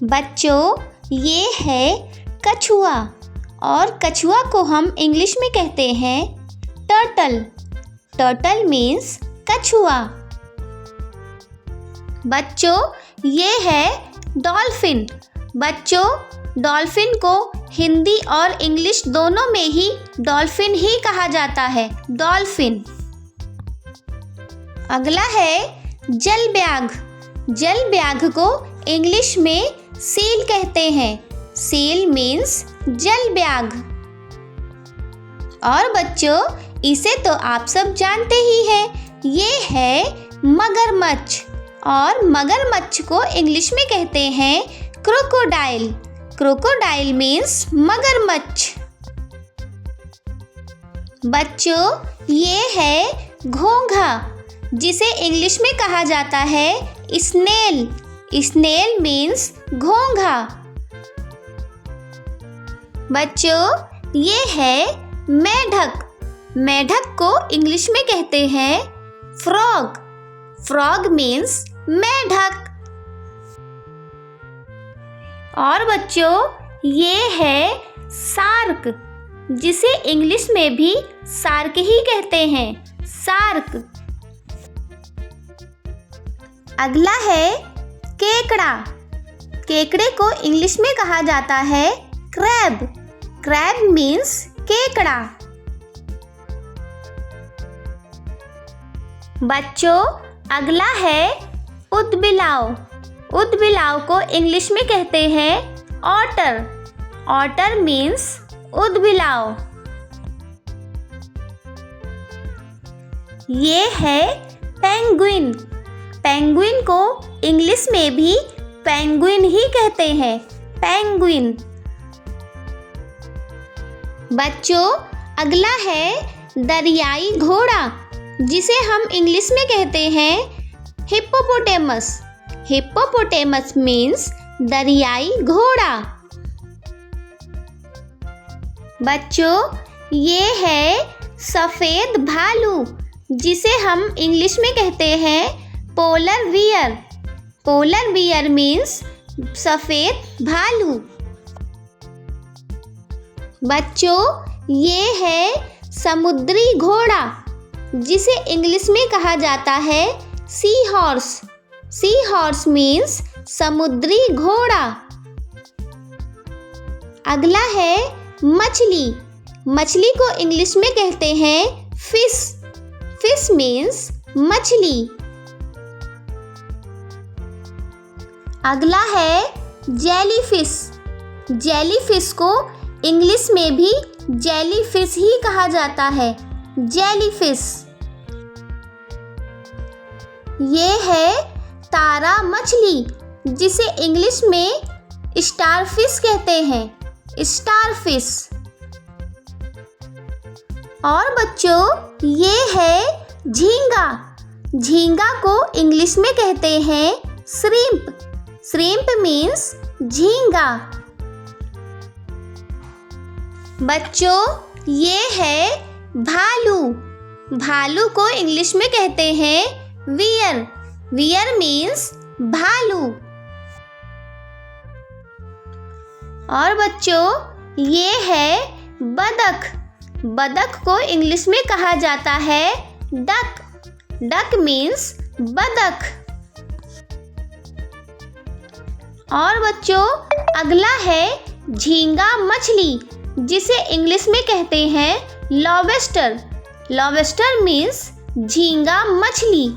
बच्चों, ये है कछुआ और कछुआ को हम इंग्लिश में कहते हैं टर्टल। टर्टल मीन्स कछुआ। बच्चों, ये है डॉल्फिन। बच्चों, डॉल्फिन को हिंदी और इंग्लिश दोनों में ही डॉल्फिन ही कहा जाता है, डॉल्फिन। अगला है जलब्याघ। जलब्याघ को इंग्लिश में सील कहते हैं। सील मीन्स जलब्याघ। और बच्चों, इसे तो आप सब जानते ही हैं, ये है मगरमच्छ और मगरमच्छ को इंग्लिश में कहते हैं क्रोकोडाइल। क्रोकोडाइल मीन्स मगरमच्छ। बच्चों, ये है घोंघा, जिसे इंग्लिश में कहा जाता है स्नेल। स्नेल मीन्स घोंघा। बच्चों, ये है मेढक। मेढक को इंग्लिश में कहते हैं फ्रॉग। फ्रॉग मीन्स मेढक। और बच्चों, ये है शार्क, जिसे इंग्लिश में भी शार्क ही कहते हैं, शार्क। अगला है केकड़ा। केकड़े को इंग्लिश में कहा जाता है क्रैब। क्रैब मीन्स केकड़ा। बच्चों, अगला है ऊदबिलाव। ऊदबिलाव को इंग्लिश में कहते हैं ऑटर। Otter means ऊदबिलाव। ये है पेंगुइन। पेंगुइन को इंग्लिश में भी पेंगुइन ही कहते हैं, पेंगुइन। बच्चों, अगला है दरियाई घोड़ा, जिसे हम इंग्लिश में कहते हैं हिप्पोपोटेमस। हिप्पोपोटेमस मीन्स दरियाई घोड़ा। बच्चों, ये है सफ़ेद भालू, जिसे हम इंग्लिश में कहते हैं polar bear. Polar bear means सफ़ेद भालू। बच्चों, ये है समुद्री घोड़ा, जिसे इंग्लिश में कहा जाता है sea horse. Sea horse means समुद्री घोड़ा। अगला है मछली। मछली को इंग्लिश में कहते हैं फिश। फिश मीन्स मछली। अगला है जेलीफिश। जेलीफिश को इंग्लिश में भी जेलीफिश ही कहा जाता है, जेलीफिश। ये है तारा मछली, जिसे इंग्लिश में स्टारफिश कहते हैं, स्टारफिश। और बच्चों, ये है झींगा। झींगा को इंग्लिश में कहते हैं श्रिम्प। श्रिम्प मीन्स झींगा। बच्चों, ये है भालू। भालू को इंग्लिश में कहते हैं वियर। वियर मीन्स भालू। और बच्चों, ये है बतख। बतख को इंग्लिश में कहा जाता है डक। डक मीन्स बतख। और बच्चों, अगला है झींगा मछली, जिसे इंग्लिश में कहते हैं लॉबस्टर। लॉबस्टर मीन्स झींगा मछली।